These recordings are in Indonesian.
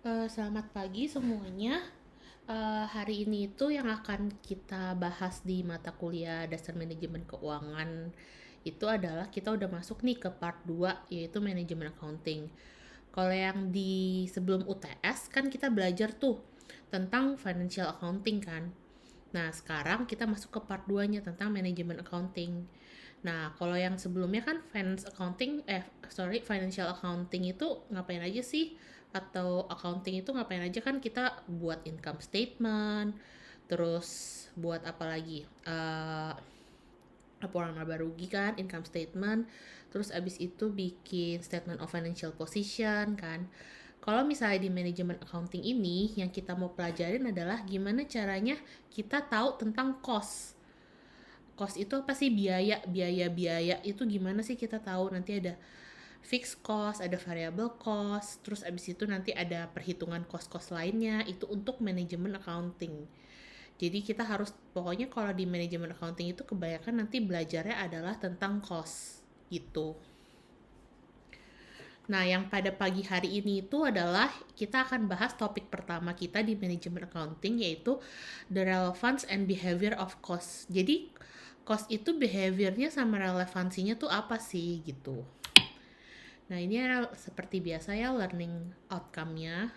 Selamat pagi semuanya. Hari ini itu yang akan kita bahas di mata kuliah Dasar Manajemen Keuangan itu adalah kita udah masuk nih ke part 2 yaitu Manajemen Accounting. Kalau yang di sebelum UTS kan kita belajar tuh tentang Financial Accounting kan. Nah, sekarang kita masuk ke part 2-nya tentang Manajemen Accounting. Nah, kalau yang sebelumnya kan Financial Accounting itu ngapain aja sih? Atau accounting itu ngapain aja kan kita buat income statement, terus buat apa lagi? Laporan laba rugi kan, income statement, terus abis itu bikin statement of financial position kan. Kalau misalnya di manajemen accounting ini, yang kita mau pelajarin adalah gimana caranya kita tahu tentang cost. Cost itu apa sih? Biaya itu gimana sih kita tahu? Nanti ada fixed cost, ada variable cost, terus abis itu nanti ada perhitungan cost-cost lainnya, itu untuk manajemen accounting. Jadi kita harus, pokoknya kalau di manajemen accounting itu kebanyakan nanti belajarnya adalah tentang cost gitu. Nah, yang pada pagi hari ini itu adalah kita akan bahas topik pertama kita di manajemen accounting, yaitu the relevance and behavior of cost. Jadi, cost itu behaviornya sama relevansinya tuh apa sih gitu. Nah, ini seperti biasa ya learning outcome-nya.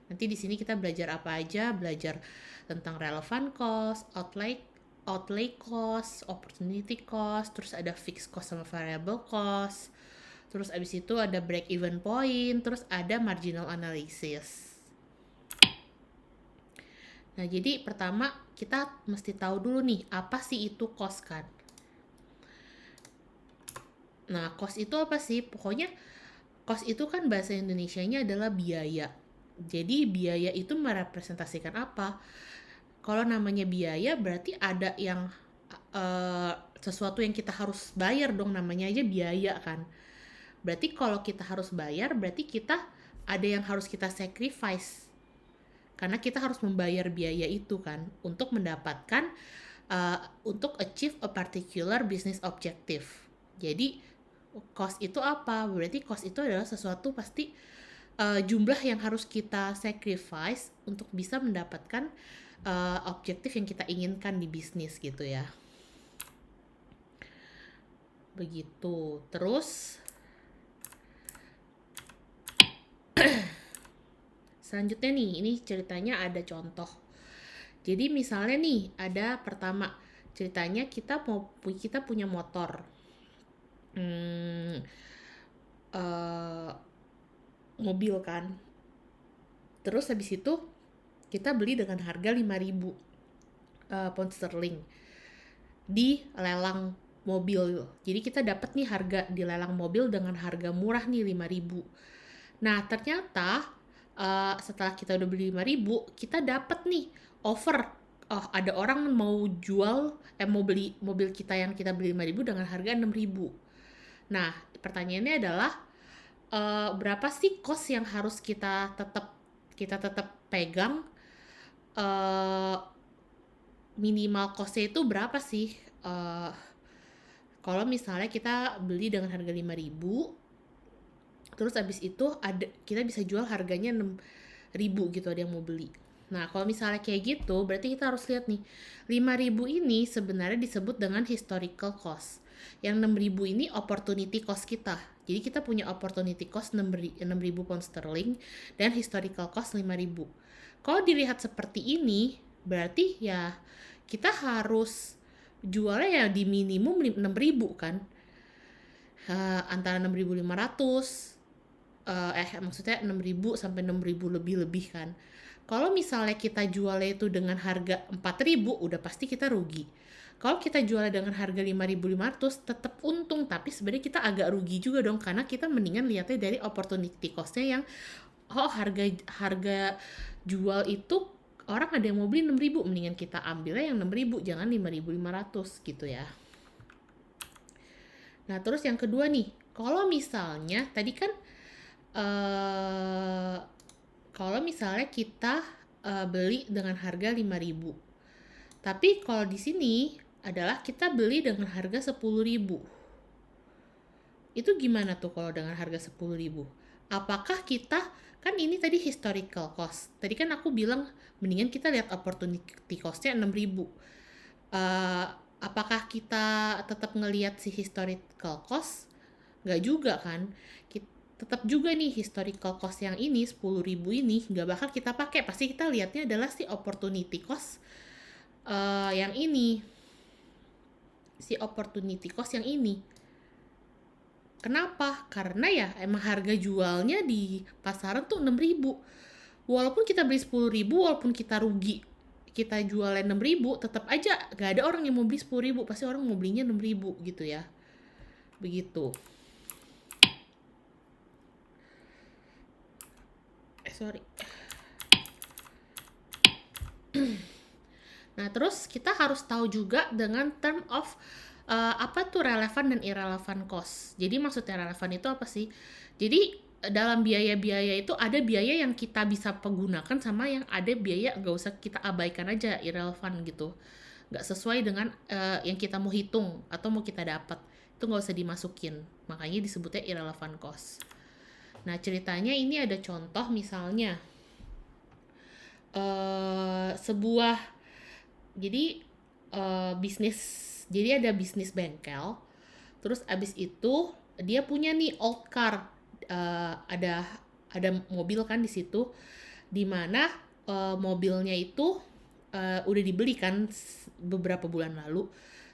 Nanti di sini kita belajar apa aja, belajar tentang relevant cost, outlay cost, opportunity cost, terus ada fixed cost sama variable cost, terus abis itu ada break even point, terus ada marginal analysis. Nah, jadi pertama kita mesti tahu dulu nih, apa sih itu cost kan? Nah, cost itu apa sih? Pokoknya cost itu kan bahasa Indonesianya adalah biaya. Jadi biaya itu merepresentasikan apa? Kalau namanya biaya berarti ada yang sesuatu yang kita harus bayar dong, namanya aja biaya kan. Berarti kalau kita harus bayar berarti kita ada yang harus kita sacrifice. Karena kita harus membayar biaya itu kan untuk mendapatkan untuk achieve a particular business objective. Jadi cost itu apa? Berarti cost itu adalah sesuatu pasti jumlah yang harus kita sacrifice untuk bisa mendapatkan objektif yang kita inginkan di bisnis gitu ya. Begitu. Terus selanjutnya nih, ini ceritanya ada contoh. Jadi misalnya nih, ada pertama ceritanya kita punya motor. Hmm, uh, Mobil kan. Terus habis itu kita beli dengan harga 5.000 pound sterling di lelang mobil. Jadi kita dapat nih harga di lelang mobil dengan harga murah nih 5.000. Nah, ternyata setelah kita udah beli 5.000, kita dapat nih offer. Oh, ada orang mau beli mobil kita yang kita beli 5.000 dengan harga 6.000. Nah, pertanyaannya adalah berapa sih cost yang harus kita tetap pegang? Uh, Minimal costnya itu berapa sih? Kalau misalnya kita beli dengan harga 5.000, terus abis itu kita bisa jual harganya 6.000 gitu, ada yang mau beli. Nah, kalau misalnya kayak gitu, berarti kita harus lihat nih, 5.000 ini sebenarnya disebut dengan historical cost. Yang 6.000 ini opportunity cost kita. Jadi kita punya opportunity cost 6.000 pound sterling dan historical cost 5.000. Kalau dilihat seperti ini, berarti ya kita harus jualnya ya di minimum 6.000 kan. Antara 6.500 maksudnya 6.000 sampai 6.000 lebih kan. Kalau misalnya kita jualnya itu dengan harga 4.000, udah pasti kita rugi. Kalau kita jualnya dengan harga 5.500 tetap untung, tapi sebenarnya kita agak rugi juga dong, karena kita mendingan lihatnya dari opportunity cost-nya yang harga jual itu orang ada yang mau beli 6.000, mendingan kita ambilnya yang 6.000, jangan 5.500 gitu ya. Nah, terus yang kedua nih, kalau misalnya tadi kan kalau misalnya kita beli dengan harga 5.000. Tapi kalau di sini adalah kita beli dengan harga 10.000. Itu gimana tuh kalau dengan harga 10.000? Apakah kita, kan ini tadi historical cost. Tadi kan aku bilang mendingan kita lihat opportunity cost-nya 6.000. Eh, apakah kita tetap ngelihat si historical cost? Nggak juga kan. Tetap juga nih historical cost yang ini 10.000 ini nggak bakal kita pakai. Pasti kita lihatnya adalah si opportunity cost yang ini. Si opportunity cost yang ini. Kenapa? Karena ya emang harga jualnya di pasaran tuh 6.000. Walaupun kita beli 10.000, walaupun kita rugi, kita jualnya 6.000, tetap aja gak ada orang yang mau beli 10.000. Pasti orang mau belinya 6.000 gitu ya. Begitu. Sorry. Nah, terus kita harus tahu juga dengan term of apa tuh relevan dan irrelevant cost. Jadi maksudnya relevan itu apa sih? Jadi dalam biaya-biaya itu ada biaya yang kita bisa pergunakan sama yang ada biaya gak usah kita abaikan aja, irrelevant gitu. Gak sesuai dengan yang kita mau hitung atau mau kita dapat. Itu gak usah dimasukin. Makanya disebutnya irrelevant cost. Nah, ceritanya ini ada contoh misalnya sebuah bisnis, jadi ada bisnis bengkel, terus abis itu dia punya nih old car, ada mobil kan di situ, dimana mobilnya itu udah dibeli kan beberapa bulan lalu,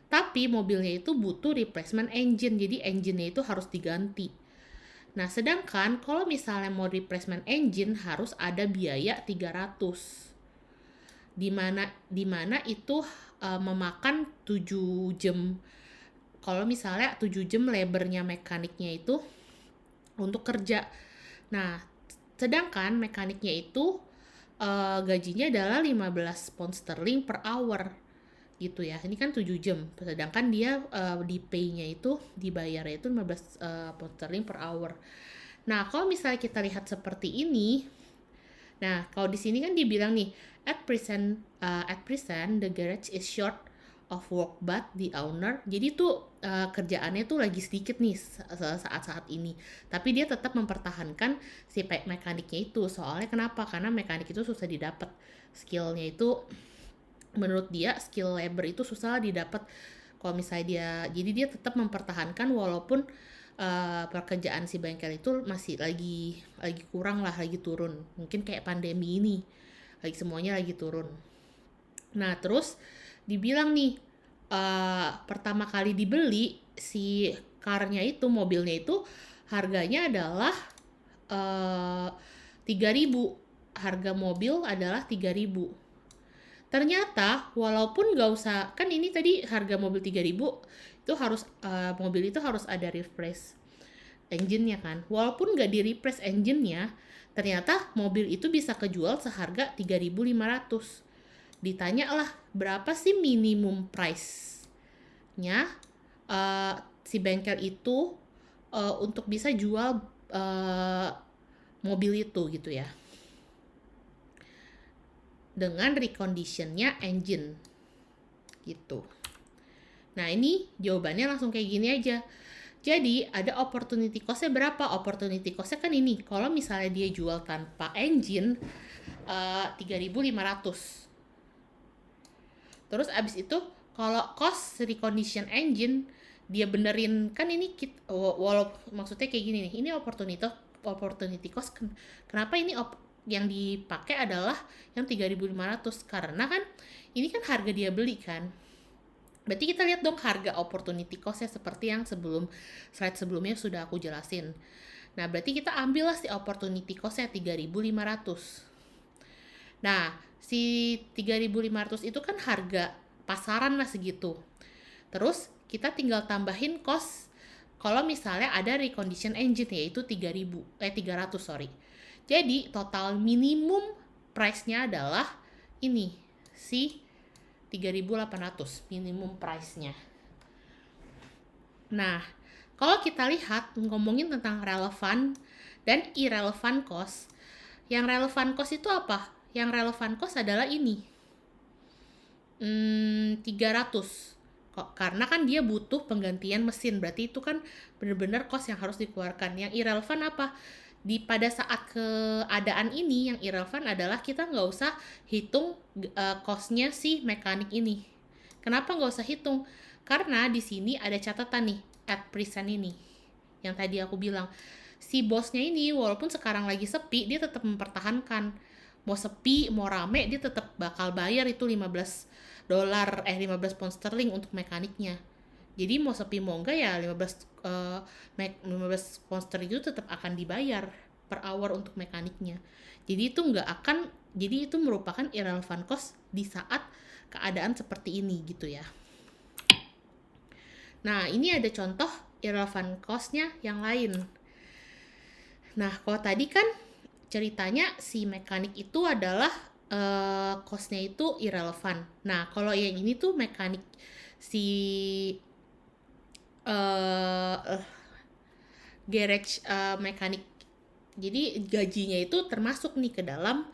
tapi mobilnya itu butuh replacement engine, jadi engine-nya itu harus diganti. Nah, sedangkan kalau misalnya mau replacement engine harus ada biaya 300. Dimana itu memakan 7 jam. Kalau misalnya 7 jam labornya mekaniknya itu untuk kerja. Nah, sedangkan mekaniknya itu gajinya adalah 15 pound sterling per hour gitu ya. Ini kan 7 jam. Sedangkan dia di pay-nya itu dibayarnya itu 15 pound sterling per hour. Nah, kalau misalnya kita lihat seperti ini, nah kalau di sini kan dibilang nih, at present the garage is short of work but the owner, jadi tuh kerjaannya tuh lagi sedikit nih saat-saat ini, tapi dia tetap mempertahankan si mekaniknya itu. Soalnya kenapa? Karena mekanik itu susah didapat, skillnya itu menurut dia skill labor itu susah didapat kalau misalnya dia, jadi dia tetap mempertahankan walaupun pekerjaan si bengkel itu masih lagi kurang lah, lagi turun, mungkin kayak pandemi ini lagi semuanya lagi turun. Nah, terus dibilang nih pertama kali dibeli si car-nya itu, mobilnya itu harganya adalah 3.000. Harga mobil adalah 3.000. Ternyata walaupun gak usah, kan ini tadi harga mobil 3.000 itu harus mobil itu harus ada replace engine-nya kan. Walaupun gak di replace engine-nya, ternyata mobil itu bisa kejual seharga 3.500. Ditanya lah, berapa sih minimum price-nya si bengkel itu untuk bisa jual mobil itu gitu ya, dengan recondition-nya engine gitu. Nah, ini jawabannya langsung kayak gini aja. Jadi ada opportunity cost-nya berapa? Opportunity cost-nya kan ini, kalau misalnya dia jual tanpa engine 3.500. Terus abis itu kalau cost recondition engine dia benerin, kan ini walaupun maksudnya kayak gini nih, ini opportunity cost. Kenapa ini yang dipakai adalah yang 3.500? Karena kan ini kan harga dia beli kan. Berarti kita lihat dong harga opportunity cost-nya seperti yang slide sebelumnya sudah aku jelasin. Nah, berarti kita ambil lah si opportunity cost-nya 3.500. Nah, si 3.500 itu kan harga pasaran lah segitu. Terus kita tinggal tambahin cost kalau misalnya ada recondition engine, yaitu 300, sorry. Jadi total minimum price-nya adalah ini, si 3.800 minimum price-nya. Nah, kalau kita lihat ngomongin tentang relevan dan irrelevant cost, yang relevan cost itu apa? Yang relevan cost adalah ini, 300. karena kan dia butuh penggantian mesin, berarti itu kan bener-bener cost yang harus dikeluarkan. Yang irrelevant apa? Pada saat keadaan ini yang irrelevant adalah kita nggak usah hitung costnya si mekanik ini. Kenapa nggak usah hitung? Karena di sini ada catatan nih, at present ini. Yang tadi aku bilang, si bosnya ini walaupun sekarang lagi sepi, dia tetap mempertahankan. Mau sepi, mau rame, dia tetap bakal bayar itu $15 pound sterling untuk mekaniknya. Jadi mau sepi mau enggak ya 15 pound sterling itu tetap akan dibayar per hour untuk mekaniknya. Jadi itu merupakan irrelevant cost di saat keadaan seperti ini gitu ya. Nah, ini ada contoh irrelevant cost-nya yang lain. Nah, kalau tadi kan ceritanya si mekanik itu adalah cost-nya itu irrelevant. Nah, kalau yang ini tuh mekanik si garage mekanik. Jadi gajinya itu termasuk nih ke dalam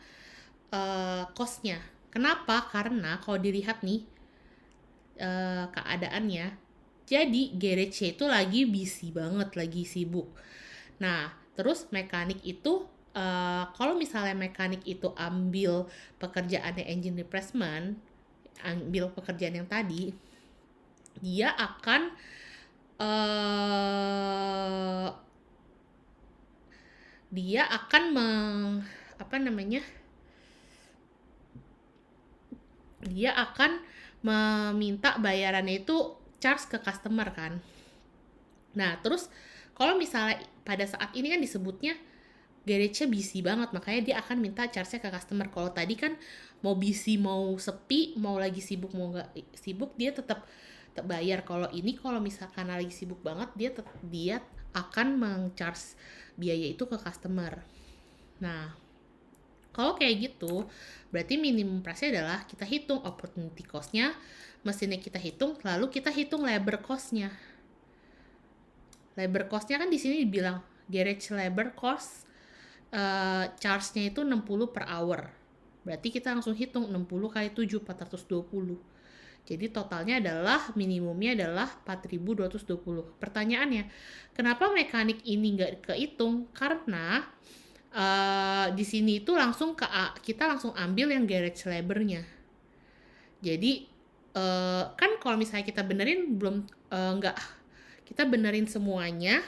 cost-nya. Kenapa? Karena kalau dilihat nih keadaannya, jadi garage-nya itu lagi busy banget, lagi sibuk. Nah, terus mekanik itu kalau misalnya mekanik itu ambil pekerjaannya engine replacement, ambil pekerjaan yang tadi, dia akan dia akan meminta bayarannya itu charge ke customer kan. Nah, terus kalau misalnya pada saat ini kan disebutnya garage-nya busy banget, makanya dia akan minta charge-nya ke customer. Kalau tadi kan mau busy, mau sepi, mau lagi sibuk, mau nggak sibuk, dia tetap bayar. Kalau ini, kalau misalkan lagi sibuk banget, dia akan meng-charge biaya itu ke customer. Nah, kalau kayak gitu, berarti minimum price-nya adalah kita hitung opportunity cost-nya, mesinnya kita hitung, lalu kita hitung labor cost-nya. Labor cost-nya kan di sini dibilang garage labor cost charge-nya itu 60 per hour. Berarti kita langsung hitung 60 kali 7, 420. Jadi totalnya adalah, minimumnya adalah 4.220. Pertanyaannya, kenapa mekanik ini nggak kehitung? Karena di sini itu kita langsung ambil yang garage labor-nya. Jadi kan kalau misalnya kita benerin kita benerin semuanya,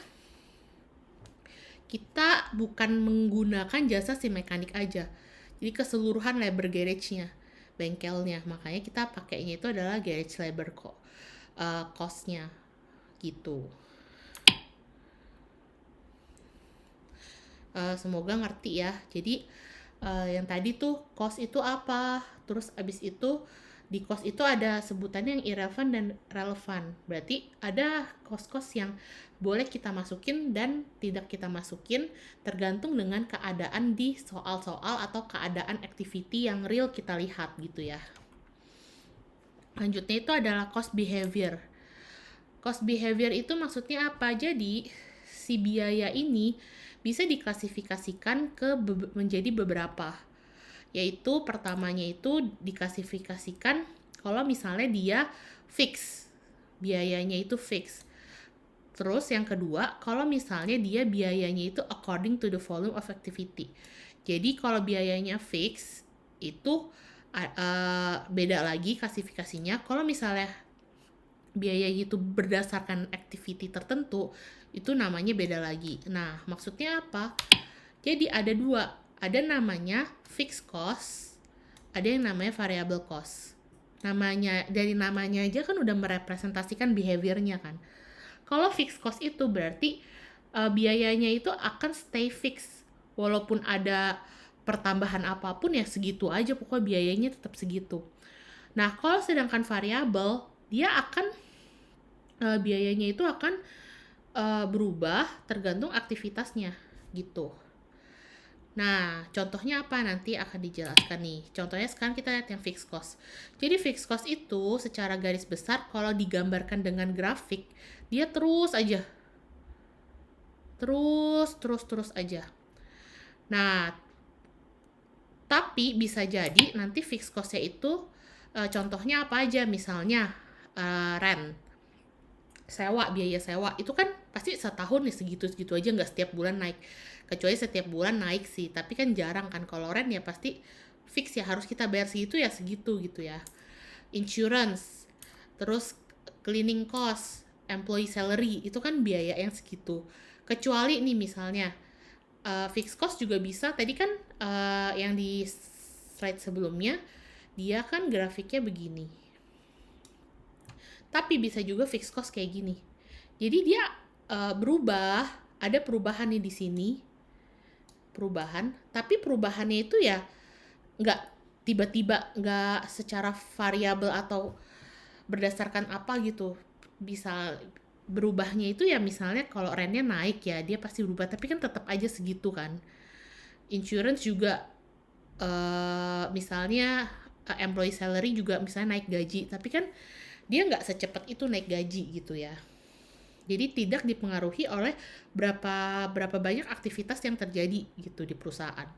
kita bukan menggunakan jasa si mekanik aja. Jadi keseluruhan labor garage-nya, bengkelnya. Makanya kita pakainya itu adalah garage labor cost-nya gitu. Semoga ngerti ya. Jadi yang tadi tuh cost itu apa, terus abis itu di cost itu ada sebutannya yang irrelevant dan relevan. Berarti ada cost-cost yang boleh kita masukin dan tidak kita masukin tergantung dengan keadaan di soal-soal atau keadaan activity yang real kita lihat gitu ya. Lanjutnya itu adalah cost behavior. Cost behavior itu maksudnya apa? Jadi si biaya ini bisa diklasifikasikan menjadi beberapa. Yaitu pertamanya itu diklasifikasikan kalau misalnya dia fix. Biayanya itu fix. Terus yang kedua, kalau misalnya dia biayanya itu according to the volume of activity. Jadi kalau biayanya fix, itu beda lagi klasifikasinya. Kalau misalnya biaya itu berdasarkan activity tertentu, itu namanya beda lagi. Nah, maksudnya apa? Jadi ada dua. Ada namanya fixed cost, ada yang namanya variable cost. Dari namanya aja kan udah merepresentasikan behaviornya kan. Kalau fixed cost itu berarti biayanya itu akan stay fix. Walaupun ada pertambahan apapun ya segitu aja, pokoknya biayanya tetap segitu. Nah, kalau sedangkan variable, dia akan biayanya itu akan berubah tergantung aktivitasnya gitu. Nah, contohnya apa nanti akan dijelaskan nih. Contohnya sekarang kita lihat yang fixed cost. Jadi fixed cost itu secara garis besar kalau digambarkan dengan grafik, dia terus aja. Terus aja. Nah, tapi bisa jadi nanti fixed cost-nya itu contohnya apa aja. Misalnya rent, biaya sewa itu kan pasti setahun nih segitu-segitu aja, nggak setiap bulan naik, kecuali setiap bulan naik sih, tapi kan jarang kan. Kalau rent ya pasti fix ya, harus kita bayar segitu ya segitu gitu ya. Insurance, terus cleaning cost, employee salary, itu kan biaya yang segitu. Kecuali nih misalnya fixed cost juga bisa, tadi kan yang di slide sebelumnya dia kan grafiknya begini, tapi bisa juga fixed cost kayak gini. Jadi dia berubah, ada perubahan nih di sini, perubahan, tapi perubahannya itu ya nggak tiba-tiba, nggak secara variabel atau berdasarkan apa gitu. Bisa berubahnya itu ya misalnya kalau rentnya naik ya dia pasti berubah, tapi kan tetap aja segitu kan. Insurance juga misalnya employee salary juga misalnya naik gaji, tapi kan dia nggak secepat itu naik gaji gitu ya. Jadi tidak dipengaruhi oleh berapa banyak aktivitas yang terjadi gitu di perusahaan.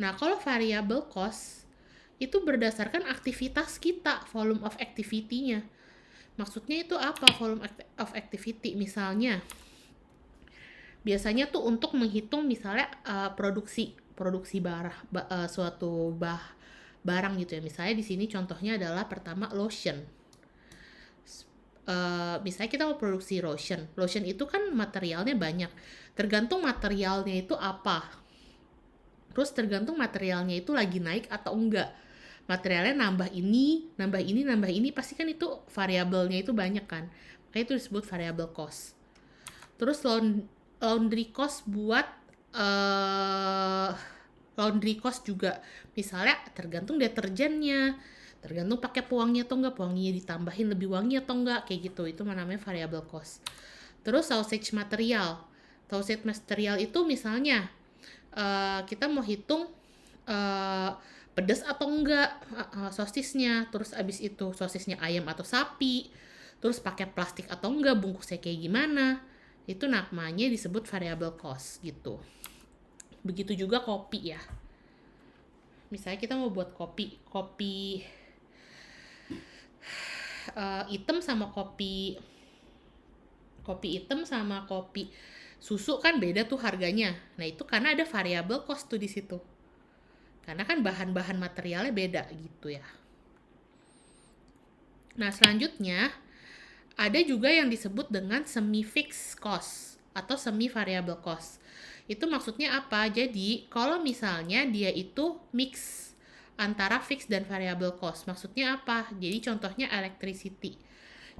Nah, kalau variable cost itu berdasarkan aktivitas kita, volume of activity-nya. Maksudnya itu apa volume of activity? Misalnya, biasanya tuh untuk menghitung misalnya produksi suatu barang gitu ya. Misalnya di sini contohnya adalah pertama lotion. Misalnya kita mau produksi lotion itu kan materialnya banyak, tergantung materialnya itu apa, terus tergantung materialnya itu lagi naik atau enggak, materialnya nambah ini, pasti kan itu variabelnya itu banyak kan, makanya itu disebut variable cost. Terus laundry cost buat laundry cost juga, misalnya tergantung deterjennya, tergantung pakai pewangi atau enggak, pewanginya ditambahin lebih wangi atau enggak, kayak gitu, itu namanya variable cost. Terus sausage material itu misalnya kita mau hitung pedas atau enggak sosisnya, terus abis itu sosisnya ayam atau sapi, terus pakai plastik atau enggak, bungkusnya kayak gimana, itu namanya disebut variable cost gitu. Begitu juga kopi ya, misalnya kita mau buat kopi hitam sama kopi hitam sama kopi susu kan beda tuh harganya. Nah itu karena ada variable cost tuh di situ, karena kan bahan-bahan materialnya beda gitu ya. Nah selanjutnya ada juga yang disebut dengan semi fixed cost atau semi variable cost. Itu maksudnya apa? Jadi kalau misalnya dia itu mix antara fixed dan variable cost, maksudnya apa? Jadi contohnya electricity.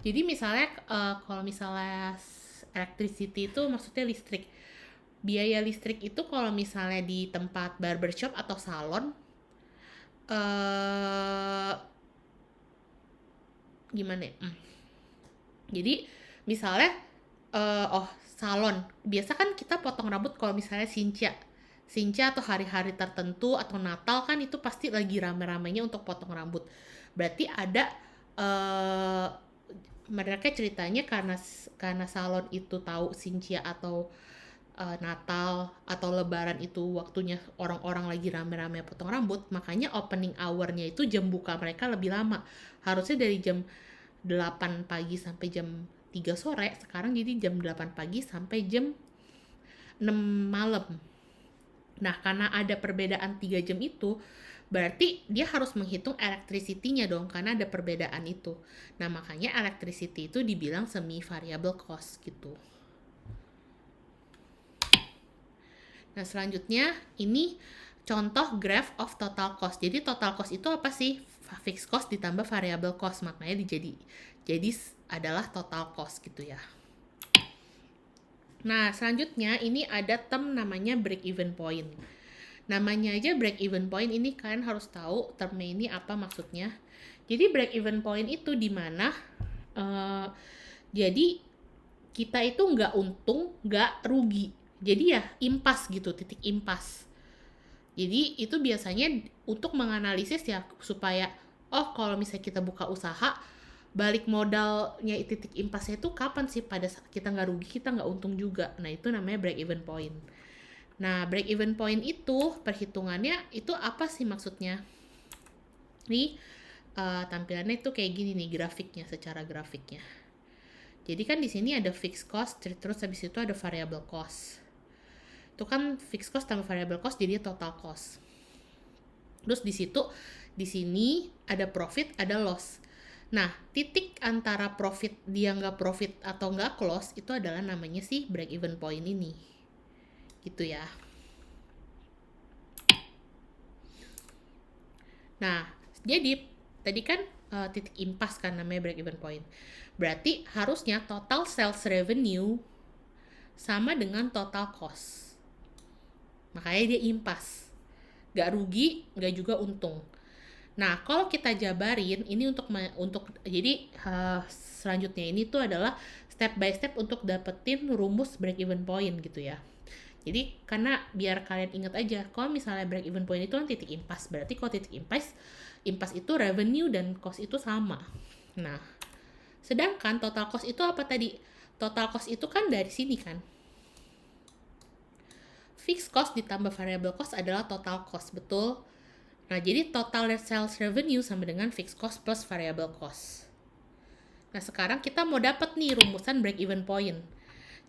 Jadi misalnya kalau misalnya electricity itu maksudnya listrik. Biaya listrik itu kalau misalnya di tempat barbershop atau salon gimana ya? Jadi misalnya salon, biasa kan kita potong rambut kalau misalnya Sinca atau hari-hari tertentu atau Natal kan itu pasti lagi rame-ramenya untuk potong rambut. Berarti ada mereka ceritanya karena salon itu tahu Sinca atau Natal atau Lebaran itu waktunya orang-orang lagi rame-rame potong rambut, makanya opening hour-nya itu jam buka mereka lebih lama. Harusnya dari jam 8 pagi sampai jam 3 sore, sekarang jadi jam 8 pagi sampai jam 6 malam. Nah, karena ada perbedaan 3 jam itu, berarti dia harus menghitung electricity-nya dong, karena ada perbedaan itu. Nah, makanya electricity itu dibilang semi variable cost gitu. Nah, selanjutnya ini contoh graph of total cost. Jadi total cost itu apa sih? Fixed cost ditambah variable cost, makanya jadi adalah total cost gitu ya. Nah, selanjutnya ini ada term namanya break even point. Namanya aja break even point, ini kalian harus tahu termnya ini apa maksudnya. Jadi break even point itu dimana jadi kita itu nggak untung, nggak rugi. Jadi ya impas gitu, titik impas. Jadi itu biasanya untuk menganalisis ya supaya kalau misalnya kita buka usaha, balik modalnya titik impasnya itu kapan sih, pada saat kita nggak rugi, kita nggak untung juga. Nah itu namanya break even point. Nah break even point itu perhitungannya itu apa sih maksudnya? Nih tampilannya itu kayak gini nih grafiknya, secara grafiknya. Jadi kan di sini ada fixed cost, terus habis itu ada variable cost. Itu kan fixed cost tambah variable cost jadi total cost. Terus di sini ada profit, ada loss. Nah, titik antara profit dia nggak profit atau nggak close itu adalah namanya si break even point ini. Gitu ya. Nah, jadi tadi kan titik impas kan namanya break even point. Berarti harusnya total sales revenue sama dengan total cost. Makanya dia impas. Gak rugi, gak juga untung. Nah, kalau kita jabarin ini untuk jadi selanjutnya ini tuh adalah step by step untuk dapetin rumus break even point gitu ya. Jadi karena biar kalian ingat aja, kalau misalnya break even point itu kan titik impas, berarti kalau titik impas itu revenue dan cost itu sama. Nah, sedangkan total cost itu apa tadi? Total cost itu kan dari sini kan. Fixed cost ditambah variable cost adalah total cost, betul? Nah, jadi total net sales revenue sama dengan fixed cost plus variable cost. Nah, sekarang kita mau dapat nih rumusan break even point.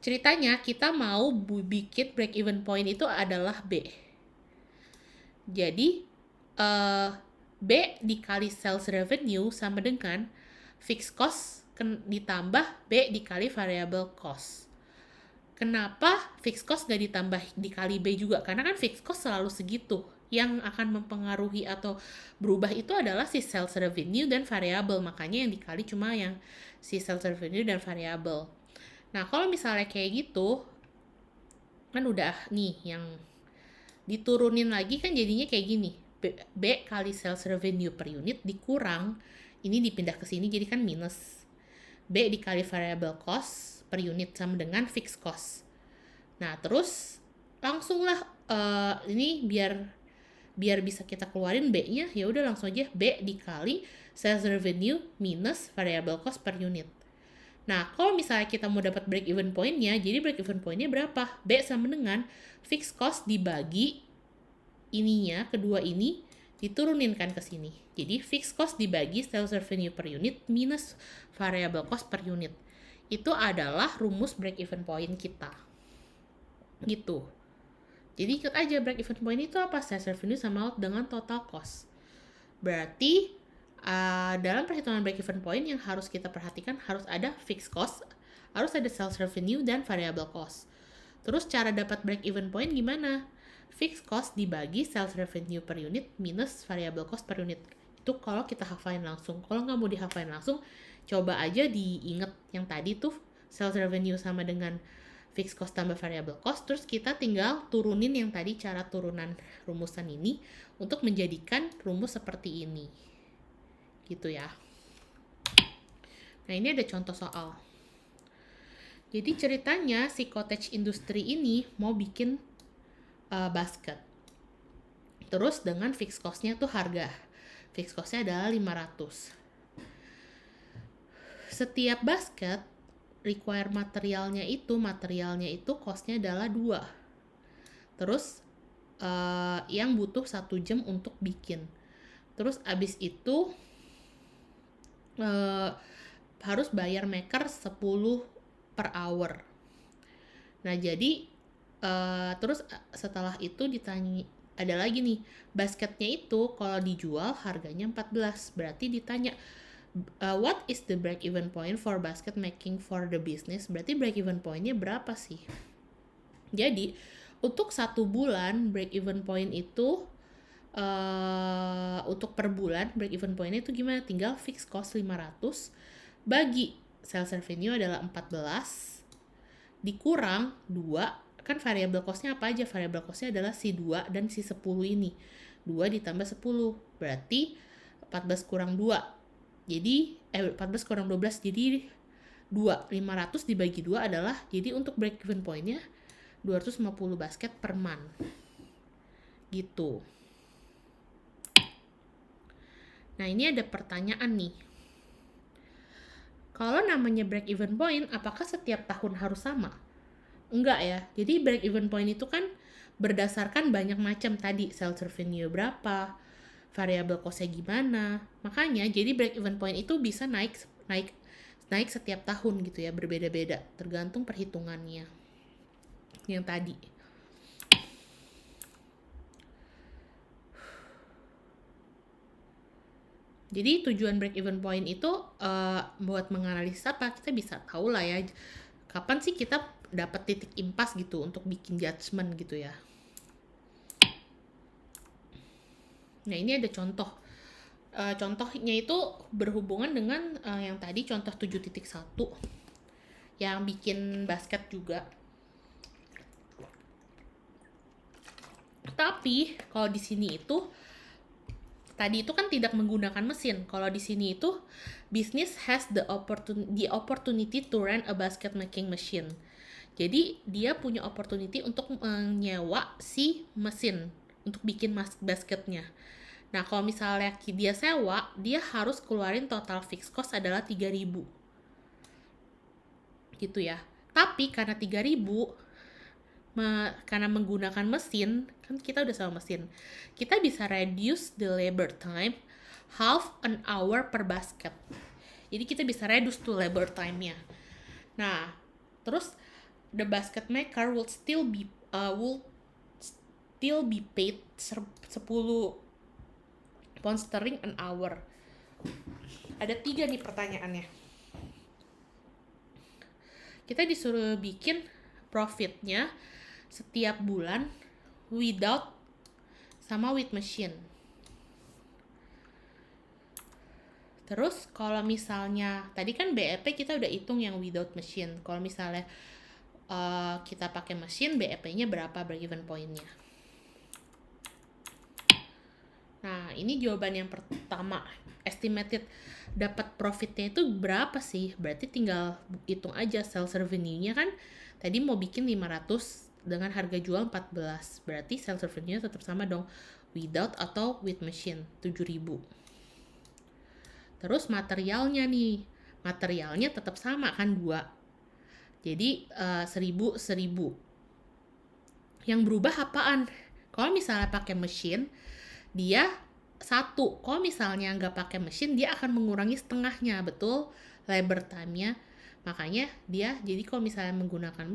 Ceritanya kita mau bikin break even point itu adalah B. Jadi, B dikali sales revenue sama dengan fixed cost ditambah B dikali variable cost. Kenapa fixed cost gak ditambah dikali B juga? Karena kan fixed cost selalu segitu. Yang akan mempengaruhi atau berubah itu adalah si sales revenue dan variable. Makanya yang dikali cuma yang si sales revenue dan variable. Nah, kalau misalnya kayak gitu, kan udah nih yang diturunin lagi kan jadinya kayak gini. B kali sales revenue per unit dikurang, ini dipindah ke sini jadi kan minus. B dikali variable cost per unit sama dengan fixed cost. Nah, terus langsunglah ini biar bisa kita keluarin B-nya, ya udah langsung aja B dikali sales revenue minus variable cost per unit. Nah, kalau misalnya kita mau dapat break even point-nya, jadi break even point-nya berapa? B sama dengan fixed cost dibagi ininya, kedua ini diturunin kan ke sini. Jadi fixed cost dibagi sales revenue per unit minus variable cost per unit. Itu adalah rumus break even point kita. Gitu. Jadi ikut aja break even point itu apa? Sales revenue sama dengan total cost. Berarti dalam perhitungan break even point yang harus kita perhatikan harus ada fixed cost, harus ada sales revenue dan variable cost. Terus cara dapat break even point gimana? Fixed cost dibagi sales revenue per unit minus variable cost per unit. Itu kalau kita hafalin langsung. Kalau nggak mau dihafalin langsung, coba aja diinget yang tadi tuh sales revenue sama dengan fixed cost tambah variable cost, terus kita tinggal turunin yang tadi cara turunan rumusan ini untuk menjadikan rumus seperti ini. Gitu ya. Nah, ini ada contoh soal. Jadi ceritanya si cottage industry ini mau bikin basket. Terus dengan fixed cost-nya tuh harga. Fixed cost-nya adalah 500. Setiap basket require materialnya itu cost-nya adalah 2. Terus yang butuh 1 jam untuk bikin. Terus abis itu harus bayar maker 10 per hour. Nah, jadi terus setelah itu ditanya, ada lagi nih, basketnya itu kalau dijual harganya 14. Berarti ditanya, what is the break even point for basket making for the business? Berarti break even point-nya berapa sih? Jadi untuk 1 bulan break even point itu untuk per bulan break even point-nya itu gimana? Tinggal fixed cost 500 bagi sales revenue adalah 14 dikurang 2, kan variable cost-nya apa aja? Variable cost-nya adalah si 2 dan si 10 ini. 2 ditambah 10 berarti 14 kurang 2. Jadi 14 kurang 12 jadi 2. 500 dibagi 2 adalah, jadi untuk break even point-nya 250 basket per month. Gitu. Nah, ini ada pertanyaan nih. Kalau namanya break even point, apakah setiap tahun harus sama? Enggak ya. Jadi break even point itu kan berdasarkan banyak macam tadi. Sales revenue berapa, variabel costnya gimana. Makanya jadi break even point itu bisa naik naik naik setiap tahun gitu ya, berbeda-beda tergantung perhitungannya yang tadi. Jadi tujuan break even point itu buat menganalisa apa, kita bisa tahu lah ya kapan sih kita dapat titik impas gitu untuk bikin judgement gitu ya. Nah ini ada contoh. Contohnya itu berhubungan dengan yang tadi contoh 7.1 yang bikin basket juga. Tapi kalau di sini itu tadi itu kan tidak menggunakan mesin. Kalau di sini itu business has the opportunity to rent a basket making machine. Jadi dia punya opportunity untuk menyewa si mesin untuk bikin basketnya. Nah, kalau misalnya dia sewa, dia harus keluarin total fixed cost adalah 3.000. Gitu ya. Tapi karena 3.000, karena menggunakan mesin, kan kita udah sewa mesin, kita bisa reduce the labor time half an hour per basket. Jadi kita bisa reduce to labor time-nya. Nah, terus the basket maker will still be paid 10 pound sterling an hour. Ada 3 nih pertanyaannya. Kita disuruh bikin profitnya setiap bulan without sama with machine. Terus kalau misalnya tadi kan BEP kita udah hitung yang without machine. Kalau misalnya kita pakai mesin, BEP-nya berapa break even point-nya? Nah, ini jawaban yang pertama. Estimated dapat profitnya itu berapa sih? Berarti tinggal hitung aja sales revenue-nya kan. Tadi mau bikin 500 dengan harga jual 14. Berarti sales revenue-nya tetap sama dong. Without atau with machine, 7.000. Terus materialnya nih. Materialnya tetap sama kan 2. Jadi 1.000. Yang berubah apaan? Kalau misalnya pakai mesin, dia 1. Kalau misalnya nggak pakai mesin, dia akan mengurangi setengahnya, betul? Labor time-nya. Makanya dia, jadi kalau misalnya menggunakan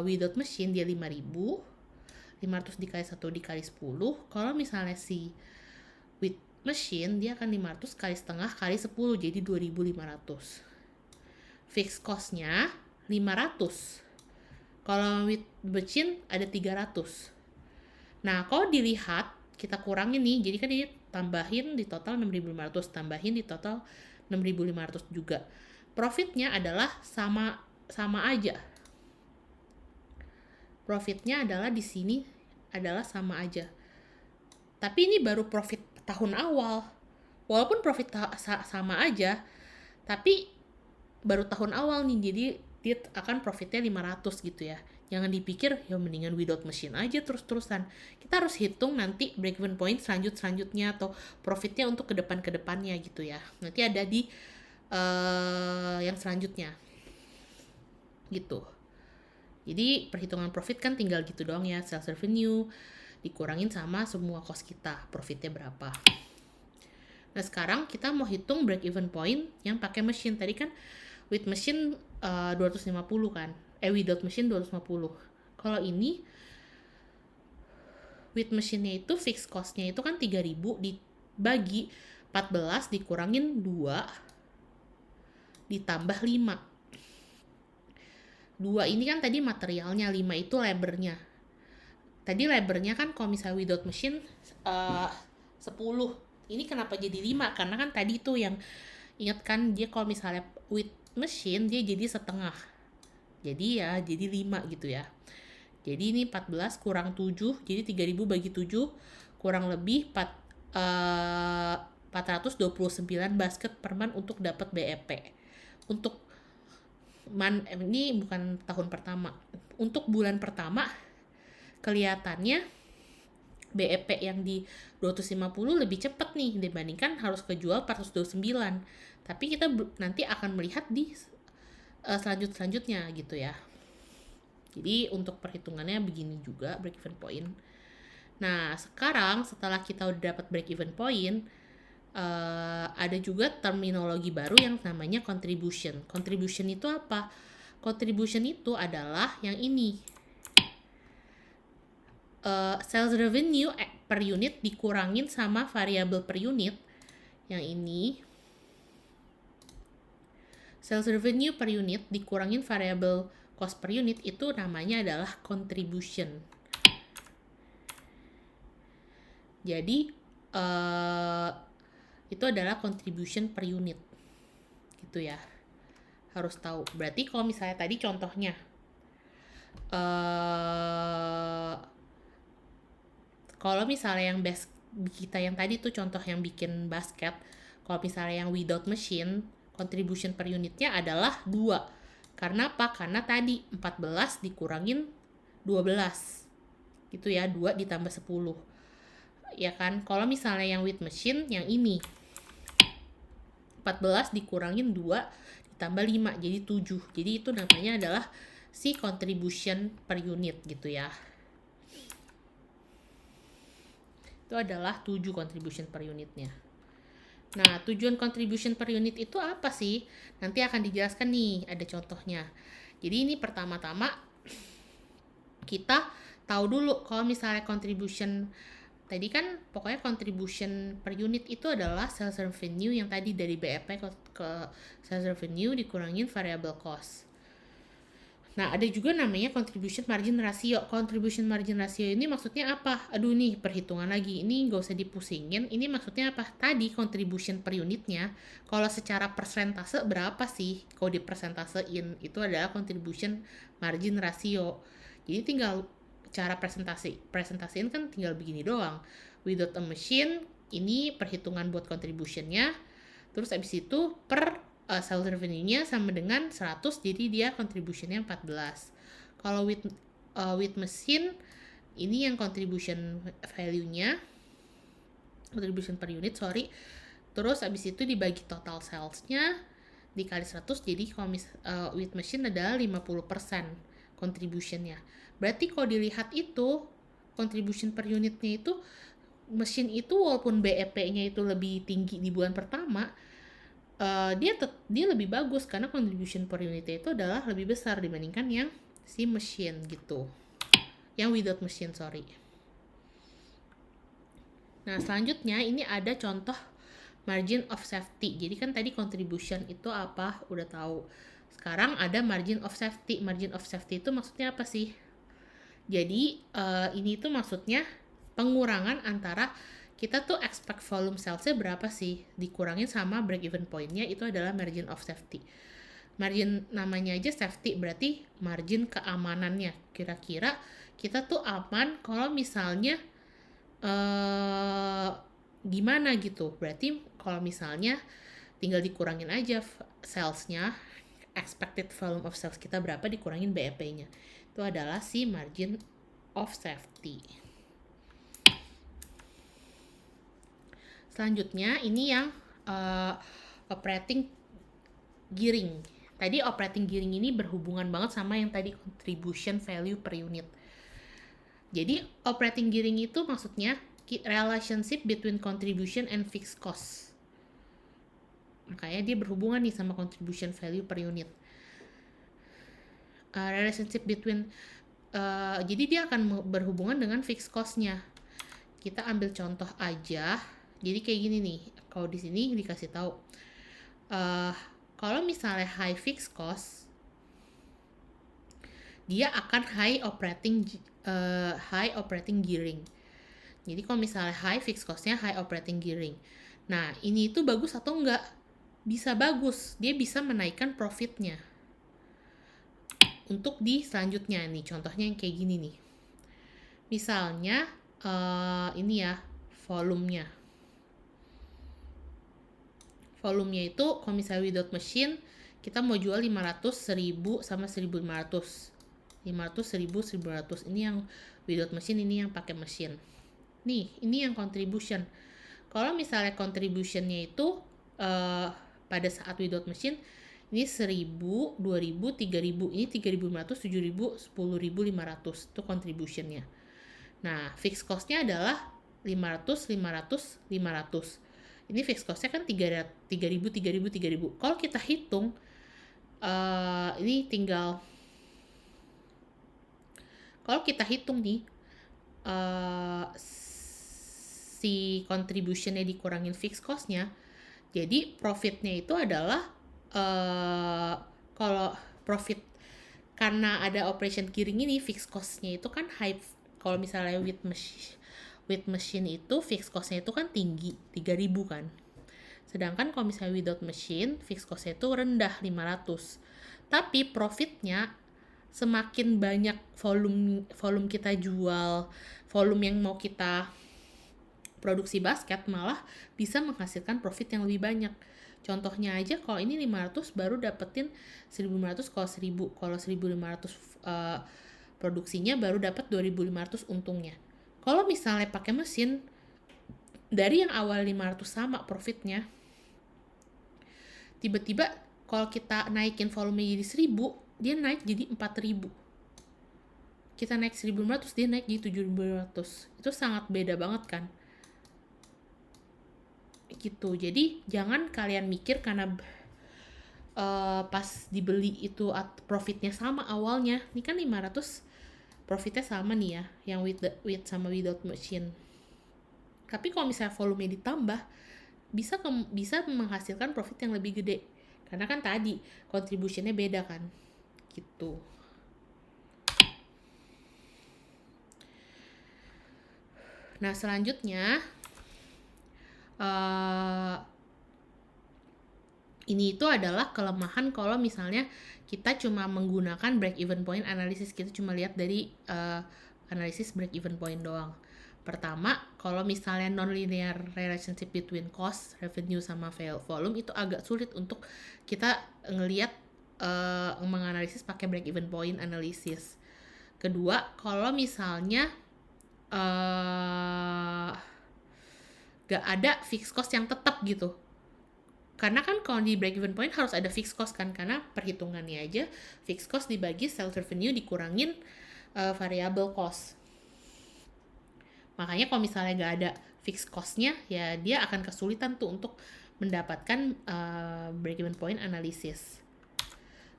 without mesin, dia 5.000. 500 dikali 1 dikali 10. Kalau misalnya si with mesin, dia akan 500 kali setengah kali 10, jadi 2.500. Fixed cost-nya 500. Kalau with mesin ada 300. Nah, kalau dilihat, kita kurangin nih, jadi kan ini tambahin di total 6.500, tambahin di total 6.500 juga. Profitnya adalah sama aja. Profitnya adalah di sini adalah sama aja. Tapi ini baru profit tahun awal. Walaupun profit sama aja, tapi baru tahun awal nih, jadi dia akan profitnya 500 gitu ya. Jangan dipikir ya mendingan without machine aja terus-terusan. Kita harus hitung nanti break even point selanjutnya atau profitnya untuk kedepannya gitu ya. Nanti ada di yang selanjutnya gitu. Jadi perhitungan profit kan tinggal gitu doang ya, sales revenue dikurangin sama semua cost kita, profitnya berapa. Nah sekarang kita mau hitung break even point yang pakai mesin. Tadi kan with machine 250 kan, without machine 250. Kalau ini with machine-nya itu fixed cost-nya itu kan 3.000 dibagi 14 dikurangin 2 ditambah 5. 2 ini kan tadi materialnya, 5 itu labornya. Tadi labornya kan kalau misalnya without machine 10. Ini kenapa jadi 5? Karena kan tadi tuh yang ingat kan, dia kalau misalnya with machine dia jadi setengah. Jadi ya jadi 5 gitu ya. Jadi ini 14 kurang 7, jadi 3.000 bagi 7 kurang lebih 429 basket per month untuk dapat BEP. Untuk ini bukan tahun pertama. Untuk bulan pertama kelihatannya BEP yang di 250 lebih cepat nih dibandingkan harus kejual 429. Tapi kita nanti akan melihat di selanjutnya gitu ya. Jadi untuk perhitungannya begini juga break even point. Nah, sekarang setelah kita udah dapat break even point, ada juga terminologi baru yang namanya contribution. Contribution itu apa? Contribution itu adalah yang ini. Sales revenue per unit dikurangin sama variable per unit. Yang ini. Sales revenue per unit dikurangin variable cost per unit itu namanya adalah contribution. Jadi itu adalah contribution per unit gitu ya, harus tahu. Berarti kalau misalnya tadi contohnya kalau misalnya yang best kita yang tadi tuh contoh yang bikin basket, kalau misalnya yang without machine contribution per unitnya adalah 2. Karena apa? Karena tadi 14 dikurangin 12 gitu ya, 2 ditambah 10 ya kan. Kalau misalnya yang with machine yang ini 14 dikurangin 2 ditambah 5 jadi 7. Jadi itu namanya adalah si contribution per unit gitu ya. Itu adalah 7 contribution per unitnya. Nah, tujuan contribution per unit itu apa sih? Nanti akan dijelaskan nih, ada contohnya. Jadi ini pertama-tama kita tahu dulu kalau misalnya contribution tadi kan pokoknya contribution per unit itu adalah sales revenue yang tadi dari BEP ke sales revenue dikurangin variable cost. Nah, ada juga namanya contribution margin ratio. Contribution margin ratio ini maksudnya apa? Aduh nih, perhitungan lagi. Ini nggak usah dipusingin. Ini maksudnya apa? Tadi contribution per unitnya, kalau secara persentase berapa sih? Kalau dipersentasein, itu adalah contribution margin ratio. Jadi tinggal cara presentasiin kan tinggal begini doang. Without a machine, ini perhitungan buat contributionnya. Terus abis itu per sales revenue-nya sama dengan 100, jadi dia contribution-nya 14. Kalau with machine, ini yang contribution value-nya, contribution per unit, terus abis itu dibagi total sales-nya, dikali 100, jadi kalau with machine adalah 50% contribution-nya. Berarti kalau dilihat itu, contribution per unitnya itu, mesin itu walaupun BEP-nya itu lebih tinggi di bulan pertama, dia lebih bagus karena contribution per unitnya itu adalah lebih besar dibandingkan yang si machine gitu, yang without machine. Nah, selanjutnya ini ada contoh margin of safety. Jadi kan tadi contribution itu apa udah tahu. Sekarang ada margin of safety. Margin of safety itu maksudnya apa sih? Jadi ini tuh maksudnya pengurangan antara kita tuh expect volume salesnya berapa sih, dikurangin sama break even point-nya, itu adalah margin of safety. Margin namanya aja safety, berarti margin keamanannya. Kira-kira kita tuh aman kalau misalnya gimana gitu. Berarti kalau misalnya tinggal dikurangin aja sales-nya, expected volume of sales kita berapa, dikurangin BEP-nya. Itu adalah si margin of safety. Selanjutnya ini yang operating gearing. Tadi operating gearing ini berhubungan banget sama yang tadi contribution value per unit. Jadi operating gearing itu maksudnya relationship between contribution and fixed cost. Makanya dia berhubungan nih sama contribution value per unit. Relationship between jadi dia akan berhubungan dengan fixed cost-nya. Kita ambil contoh aja. Jadi kayak gini nih, kalau di sini dikasih tahu, kalau misalnya high fixed cost, dia akan high operating gearing. Jadi kalau misalnya high fixed cost-nya high operating gearing. Nah, ini itu bagus atau enggak? Bisa bagus, dia bisa menaikkan profitnya. Untuk di selanjutnya nih, contohnya yang kayak gini nih. Misalnya ini ya, volumenya. Volumenya itu kalau misalnya without machine kita mau jual 500, 1000 sama 1500. 500, 1000, 1500. Ini yang without machine, ini yang pakai mesin. Nih, ini yang contribution. Kalau misalnya contributionnya itu pada saat without machine ini 1000, 2000, 3000. Ini 3500, 7000, 10500 itu contributionnya. Nah, fixed cost-nya adalah 500, 500, 500. Ini fixed cost-nya kan 3.000, 3.000, 3.000. Kalau kita hitung, ini tinggal, kalau kita hitung nih, si contribution-nya dikurangin fixed cost-nya, jadi profit-nya itu adalah, kalau profit karena ada operation gearing ini, fixed cost-nya itu kan high. Kalau misalnya with machine itu fixed cost-nya itu kan tinggi, 3.000 kan. Sedangkan kalau misalnya without machine, fixed cost-nya itu rendah, 500. Tapi profitnya semakin banyak volume kita jual, volume yang mau kita produksi basket, malah bisa menghasilkan profit yang lebih banyak. Contohnya aja, kalau ini 500 baru dapetin 1.500 kalau 1.000. Kalau 1.500 produksinya baru dapat 2.500 untungnya. Kalau misalnya pakai mesin, dari yang awal 500 sama profitnya, tiba-tiba kalau kita naikin volume jadi 1.000, dia naik jadi 4.000. Kita naik 1.500, dia naik jadi 7.500. Itu sangat beda banget kan? Gitu. Jadi jangan kalian mikir karena pas dibeli itu profitnya sama awalnya. Ini kan 500 profitnya sama nih ya, yang with sama without machine. Tapi kalau misalnya volume ditambah, bisa menghasilkan profit yang lebih gede. Karena kan tadi contribution-nya beda kan. Gitu. Nah, selanjutnya ini itu adalah kelemahan kalau misalnya kita cuma menggunakan break even point analysis. Kita cuma lihat dari analisis break even point doang. Pertama, kalau misalnya non-linear relationship between cost, revenue, sama volume, itu agak sulit untuk kita ngelihat, menganalisis pakai break even point analysis. Kedua, kalau misalnya gak ada fixed cost yang tetap gitu. Karena kan kalau di break even point harus ada fixed cost kan, karena perhitungannya aja fixed cost dibagi sales revenue dikurangin variable cost. Makanya kalau misalnya gak ada fixed cost-nya, ya dia akan kesulitan tuh untuk mendapatkan break even point analysis.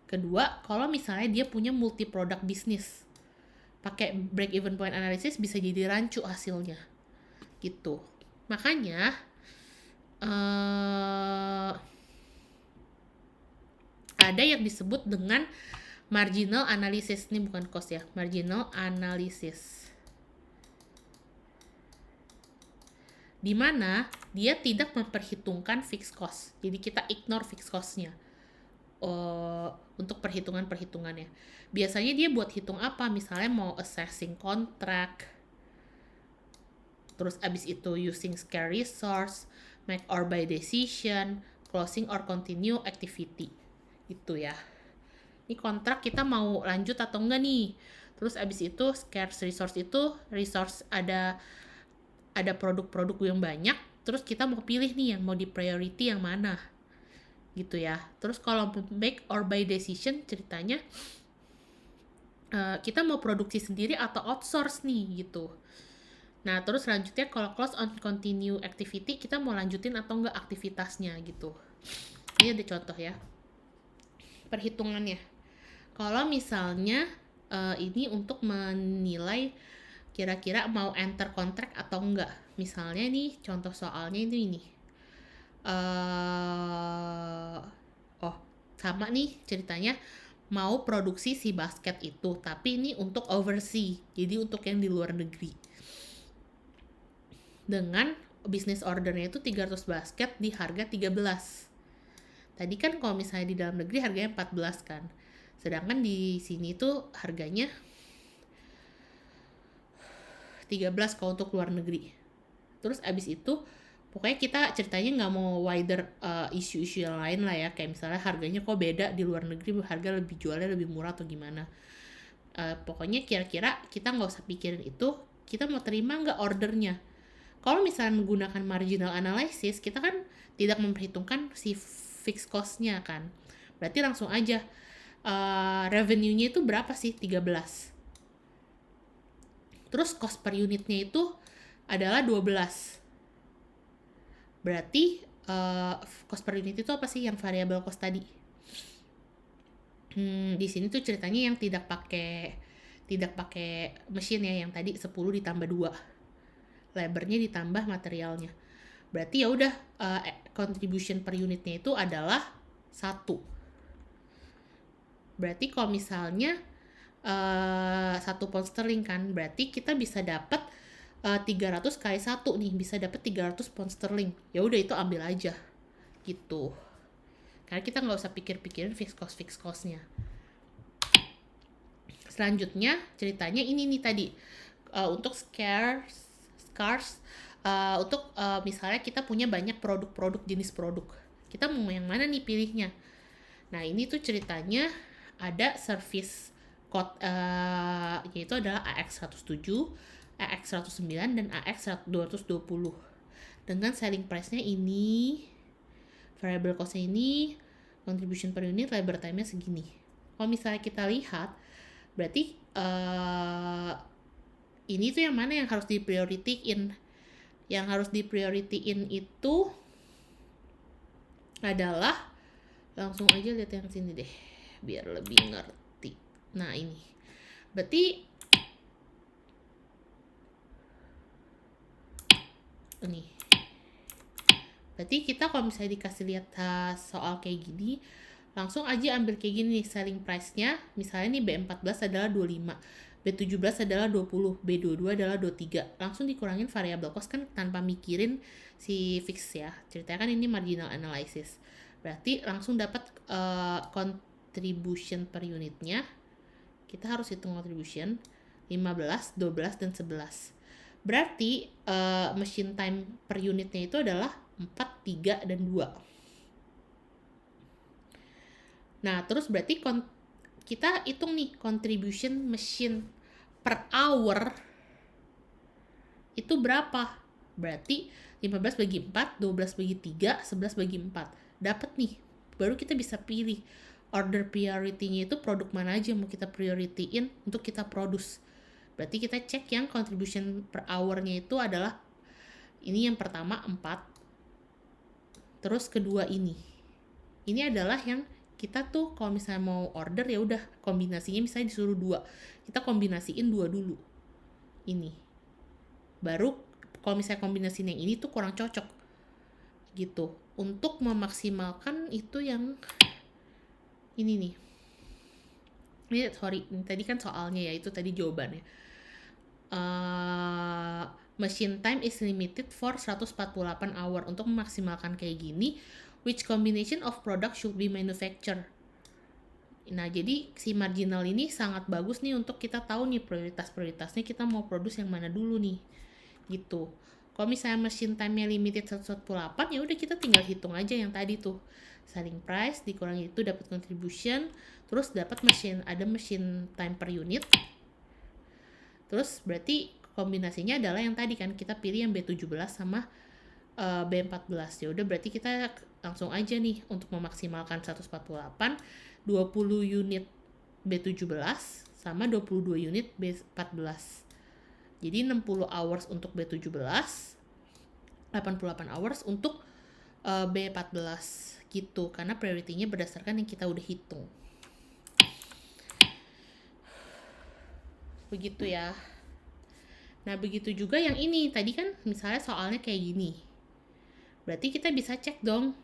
Kedua, kalau misalnya dia punya multi product business, pakai break even point analysis bisa jadi rancu hasilnya gitu. Makanya ada yang disebut dengan marginal analysis. Ini bukan cost ya, marginal analysis, dimana dia tidak memperhitungkan fixed cost. Jadi kita ignore fixed cost-nya untuk perhitungannya. Biasanya dia buat hitung apa? Misalnya mau assessing contract, terus abis itu using scarce resource, make or buy decision, closing or continue activity. Itu ya. Ini kontrak kita mau lanjut atau enggak nih. Terus abis itu scarce resource itu resource ada produk-produk yang banyak, terus kita mau pilih nih yang mau di priority yang mana. Gitu ya. Terus kalau make or buy decision, ceritanya kita mau produksi sendiri atau outsource nih gitu. Nah, terus selanjutnya kalau close on continue activity, kita mau lanjutin atau enggak aktivitasnya gitu. Ini ada contoh ya. Perhitungannya. Kalau misalnya ini untuk menilai kira-kira mau enter kontrak atau enggak. Misalnya nih, contoh soalnya itu ini. Sama nih ceritanya, mau produksi si basket itu, tapi ini untuk overseas, jadi untuk yang di luar negeri. Dengan bisnis ordernya itu 300 basket di harga 13. Tadi kan kalau misalnya di dalam negeri harganya 14 kan. Sedangkan di sini tuh harganya 13 kalau untuk luar negeri. Terus abis itu pokoknya kita ceritanya nggak mau wider isu-isu yang lain lah ya, kayak misalnya harganya kok beda di luar negeri, harga lebih jualnya lebih murah atau gimana. Pokoknya kira-kira kita nggak usah pikirin itu, kita mau terima nggak ordernya. Kalau misalnya menggunakan marginal analysis, kita kan tidak memperhitungkan si fixed cost-nya kan. Berarti langsung aja revenue-nya itu berapa sih? 13. Terus cost per unitnya itu adalah 12. Berarti cost per unit itu apa sih yang variable cost tadi? Di sini tuh ceritanya yang tidak pakai mesin ya, yang tadi 10 ditambah 2. Labornya ditambah materialnya. Berarti ya udah contribution per unitnya itu adalah 1. Berarti kalau misalnya 1 pound sterling kan, berarti kita bisa dapat 300 kali 1 nih, bisa dapat 300 pound sterling. Ya udah itu ambil aja gitu. Karena kita nggak usah pikir-pikirin fixed cost-nya. Selanjutnya ceritanya ini nih tadi, untuk scarce untuk misalnya kita punya banyak produk-produk, jenis produk. Kita mau yang mana nih pilihnya? Nah, ini tuh ceritanya ada service code, yaitu adalah AX107, AX109, dan AX220. Dengan selling price-nya ini, variable cost-nya ini, contribution per unit, labor time-nya segini. Kalau misalnya kita lihat, berarti ini tuh yang mana yang harus diprioritiin? Yang harus diprioritiin itu adalah, langsung aja lihat yang sini deh, biar lebih ngerti. Nah ini, berarti ini. Berarti kita kalau misalnya dikasih lihat soal kayak gini, langsung aja ambil kayak gini nih, selling price-nya. Misalnya nih B14 adalah 25, B17 adalah 20, B22 adalah 23. Langsung dikurangin variable cost kan tanpa mikirin si fix ya. Ceritanya kan ini marginal analysis. Berarti langsung dapat contribution per unitnya. Kita harus hitung contribution 15, 12, dan 11. Berarti machine time per unitnya itu adalah 4, 3, dan 2. Nah, terus berarti kita hitung nih contribution machine per hour itu berapa? Berarti 15 bagi 4, 12 bagi 3, 11 bagi 4. Dapat nih. Baru kita bisa pilih order priority-nya itu produk mana aja yang mau kita priority-in untuk kita produce. Berarti kita cek yang contribution per hour-nya itu adalah ini yang pertama 4. Terus kedua ini. Ini adalah yang kita tuh kalau misalnya mau order ya udah kombinasinya misalnya disuruh 2. Kita kombinasiin 2 dulu. Ini. Baru kalau misalnya kombinasiin yang ini tuh kurang cocok. Gitu. Untuk memaksimalkan itu yang ini nih. Ini sorry, tadi kan soalnya ya, itu tadi jawabannya. Machine time is limited for 148 hour. Untuk memaksimalkan kayak gini, which combination of product should be manufactured? Nah, jadi si marginal ini sangat bagus nih untuk kita tahu nih prioritas-prioritasnya kita mau produce yang mana dulu nih. Gitu. Kalau misalnya machine time-nya limited 148, ya udah kita tinggal hitung aja yang tadi tuh. Selling price dikurangi itu dapat contribution, terus dapat machine time per unit. Terus berarti kombinasinya adalah yang tadi kan kita pilih yang B17 sama B14. Ya udah berarti kita langsung aja nih untuk memaksimalkan 148, 20 unit B17 sama 22 unit B14. Jadi 60 hours untuk B17, 88 hours untuk B14 gitu, karena priority-nya berdasarkan yang kita udah hitung. Begitu ya. Nah, begitu juga yang ini. Tadi kan misalnya soalnya kayak gini. Berarti kita bisa cek dong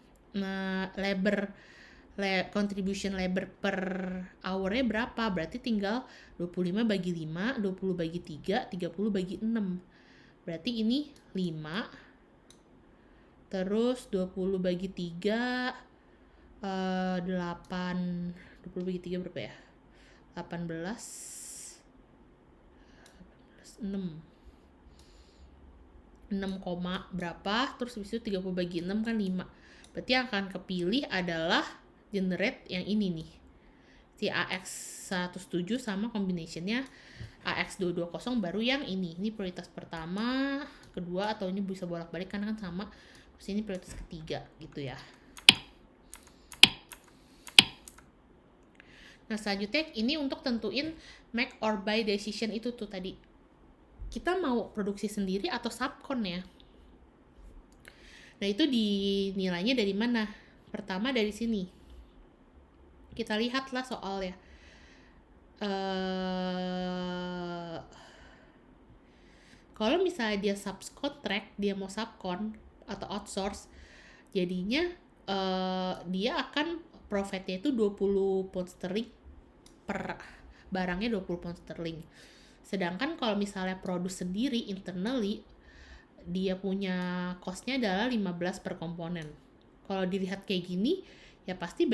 contribution labor per hour-nya berapa. Berarti tinggal 25 bagi 5, 20 bagi 3, 30 bagi 6. Berarti ini 5. Terus 20 bagi 3, 8. 20 bagi 3 berapa ya? 18, 6 koma berapa, terus habis itu 30 bagi 6 kan 5. Berarti yang akan kepilih adalah generate yang ini nih, si AX107 sama combinationnya AX220, baru yang ini prioritas pertama, kedua, atau ini bisa bolak-balik karena kan sama. Terus ini prioritas ketiga gitu ya. Nah, selanjutnya ini untuk tentuin make or buy decision itu tuh tadi. kita mau produksi sendiri atau subkon ya. Nah itu dinilainya dari mana? Pertama dari sini. Kita lihatlah soalnya. Kalau misalnya dia subcontract, dia mau subkon atau outsource, jadinya dia akan profitnya itu 20 pound sterling per barangnya, 20 pound sterling. Sedangkan kalau misalnya produk sendiri internally, dia punya costnya adalah 15 per komponen. Kalau dilihat kayak gini, ya pasti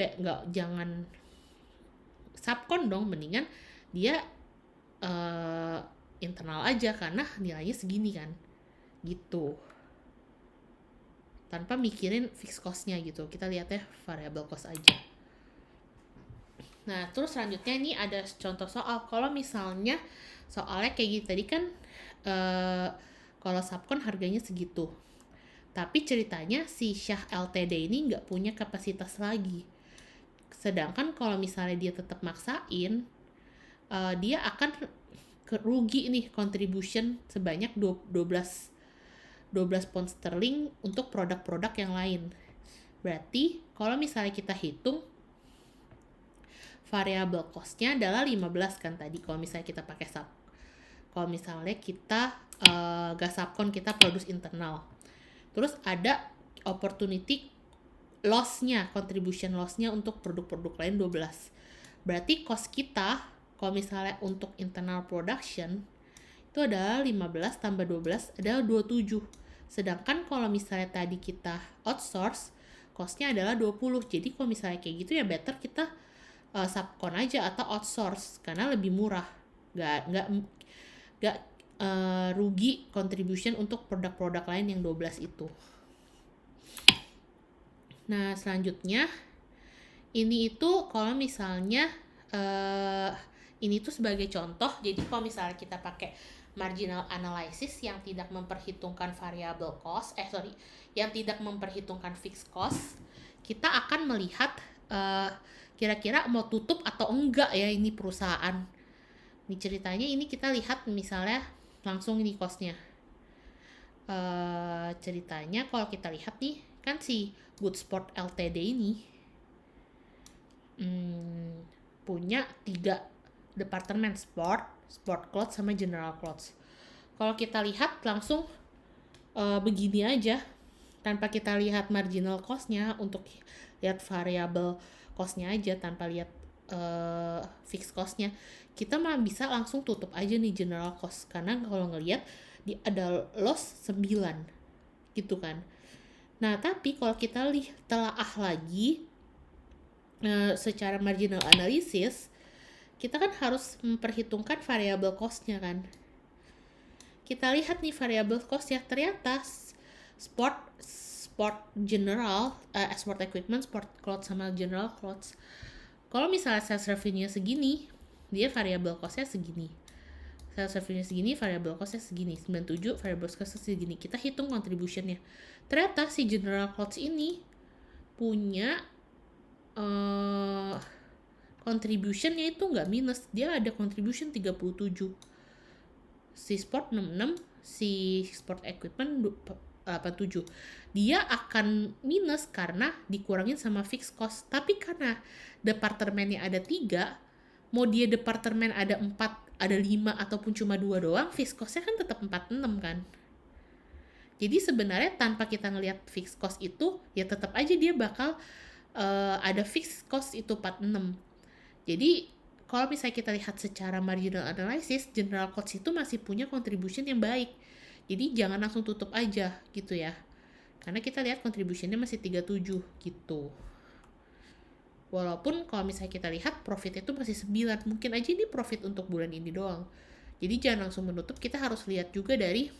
jangan subkon dong, mendingan dia internal aja karena nilainya segini kan, gitu. Tanpa mikirin fixed cost-nya gitu. Kita lihatnya variable cost aja. Nah, terus selanjutnya ini ada contoh soal. Kalau misalnya soalnya kayak gitu tadi kan, kalau subkon harganya segitu. Tapi ceritanya si Syah Ltd ini nggak punya kapasitas lagi. Sedangkan kalau misalnya dia tetap maksain, dia akan rugi nih contribution sebanyak 12 pound sterling untuk produk-produk yang lain. Berarti kalau misalnya kita hitung variable cost-nya adalah 15 kan tadi kalau misalnya kita pakai sub. Kalau misalnya kita gas subkon, kita produce internal. Terus ada opportunity loss-nya, contribution loss-nya untuk produk-produk lain 12. Berarti cost kita kalau misalnya untuk internal production itu adalah 15 tambah 12 adalah 27. Sedangkan kalau misalnya tadi kita outsource, cost-nya adalah 20. Jadi kalau misalnya kayak gitu ya better kita subkon aja atau outsource karena lebih murah. Gak rugi contribution untuk produk-produk lain yang 12 itu. Nah, selanjutnya ini itu kalau misalnya ini tuh sebagai contoh. Jadi kalau misalnya kita pakai marginal analysis yang tidak memperhitungkan variable cost, yang tidak memperhitungkan fixed cost, kita akan melihat kira-kira mau tutup atau enggak ya ini perusahaan. Ini ceritanya ini kita lihat misalnya langsung ini cost-nya. Ceritanya kalau kita lihat nih, kan si Goodsport Ltd ini punya 3 departemen, sport clothes sama general clothes. Kalau kita lihat langsung begini aja tanpa kita lihat marginal cost-nya, untuk lihat variable cost-nya aja tanpa lihat fixed cost-nya, kita mah bisa langsung tutup aja nih general cost karena kalau ngelihat ada loss 9 gitu kan. Nah, tapi kalau kita telaah lagi secara marginal analysis, kita kan harus memperhitungkan variable cost-nya kan. Kita lihat nih variable cost-nya, ternyata sport general, sport equipment, sport clothes sama general clothes, kalau misalnya sales revenue segini, dia variable cost-nya segini. Sales revenue segini, variable cost-nya segini. 97, variable cost-nya segini. Kita hitung contribution-nya. Ternyata si general clothes ini punya contribution-nya itu nggak minus. Dia ada contribution 37. Si sport 66, si sport equipment 87. Dia akan minus karena dikurangin sama fixed cost. Tapi karena departemennya ada 3, mau dia departemen ada 4, ada 5 ataupun cuma 2 doang, fixed cost-nya kan tetap 46 kan. Jadi sebenarnya tanpa kita ngelihat fixed cost itu, ya tetap aja dia bakal ada fixed cost itu 46. Jadi kalau misalnya kita lihat secara marginal analysis, general cost itu masih punya contribution yang baik. Jadi jangan langsung tutup aja gitu ya. Karena kita lihat contribution-nya masih 37 gitu. Walaupun kalau misalnya kita lihat profit itu masih 9, mungkin aja ini profit untuk bulan ini doang. Jadi jangan langsung menutup, kita harus lihat juga dari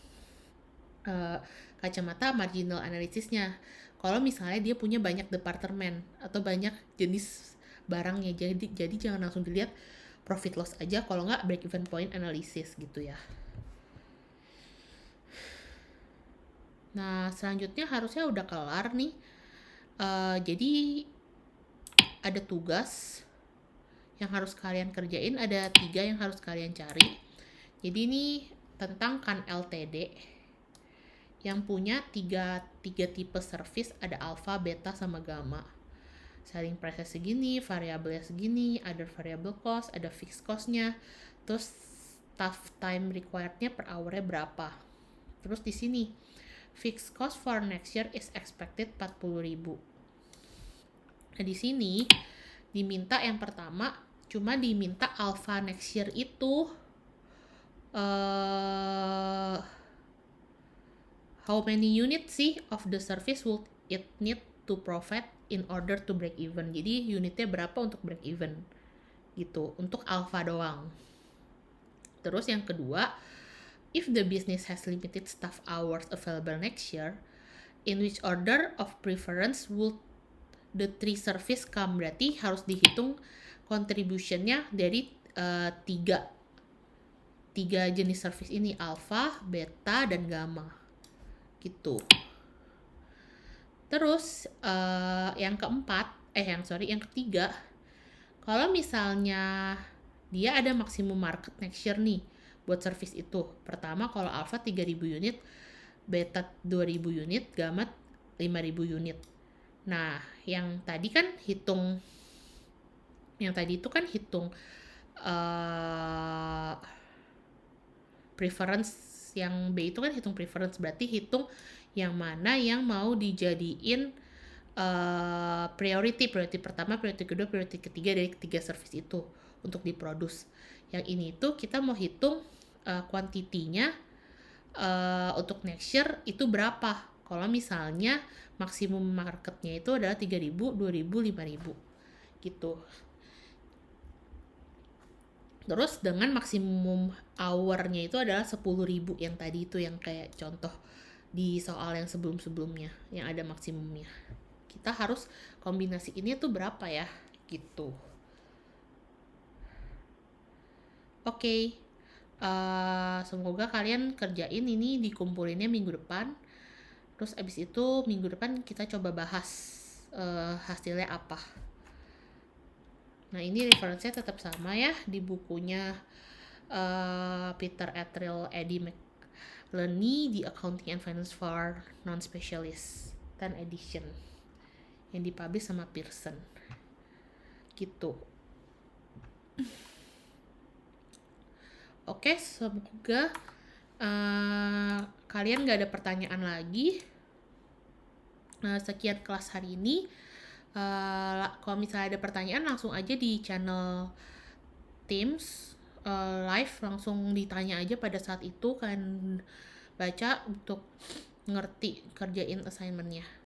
kacamata marginal analysisnya. Kalau misalnya dia punya banyak departemen atau banyak jenis barangnya, jadi jangan langsung dilihat profit loss aja, kalau nggak break even point analysis gitu ya. Nah, selanjutnya harusnya udah kelar nih. Jadi ada tugas yang harus kalian kerjain, ada 3 yang harus kalian cari. Jadi ini tentang Kan Ltd yang punya tiga tipe service, ada alpha, beta, sama gamma. Selling price segini, variabelnya segini, ada variable cost, ada fixed cost-nya, terus staff time required-nya per hour-nya berapa. Terus di sini fixed cost for next year is expected 40.000. Nah di sini diminta yang pertama cuma diminta alpha next year itu how many units sih of the service would it need to provide in order to break even. Jadi unitnya berapa untuk break even gitu, untuk alpha doang. Terus yang kedua, if the business has limited staff hours available next year, in which order of preference would the three service come. Berarti harus dihitung contribution-nya dari tiga jenis service ini, alpha, beta, dan gamma gitu. Terus yang ketiga, kalau misalnya dia ada maksimum market next year nih buat service itu. Pertama kalau alpha 3.000 unit, beta 2.000 unit, gamma 5.000 unit. Nah, yang tadi itu kan hitung preference, yang B itu kan hitung preference, berarti hitung yang mana yang mau dijadiin priority pertama, priority kedua, priority ketiga dari ketiga service itu untuk diproduce. Yang ini tuh kita mau hitung quantity-nya untuk next year itu berapa. Kalau misalnya maksimum marketnya itu adalah 3.000, 2.000, 5.000 gitu. Terus dengan maksimum hour-nya itu adalah 10.000 yang tadi itu, yang kayak contoh di soal yang sebelum-sebelumnya yang ada maksimumnya. Kita harus kombinasi ini tuh berapa ya gitu. Oke. Semoga kalian kerjain ini, dikumpulinnya minggu depan. Terus abis itu minggu depan kita coba bahas hasilnya apa. Nah ini referensinya tetap sama ya, di bukunya Peter Attrill, Eddie McLeany, The Accounting and Finance for Non-Specialists 10 edition yang dipublish sama Pearson gitu. Oke, semoga kalian gak ada pertanyaan lagi. Sekian kelas hari ini. Kalau misalnya ada pertanyaan langsung aja di channel Teams live, langsung ditanya aja pada saat itu, kan baca untuk ngerti kerjain assignment-nya.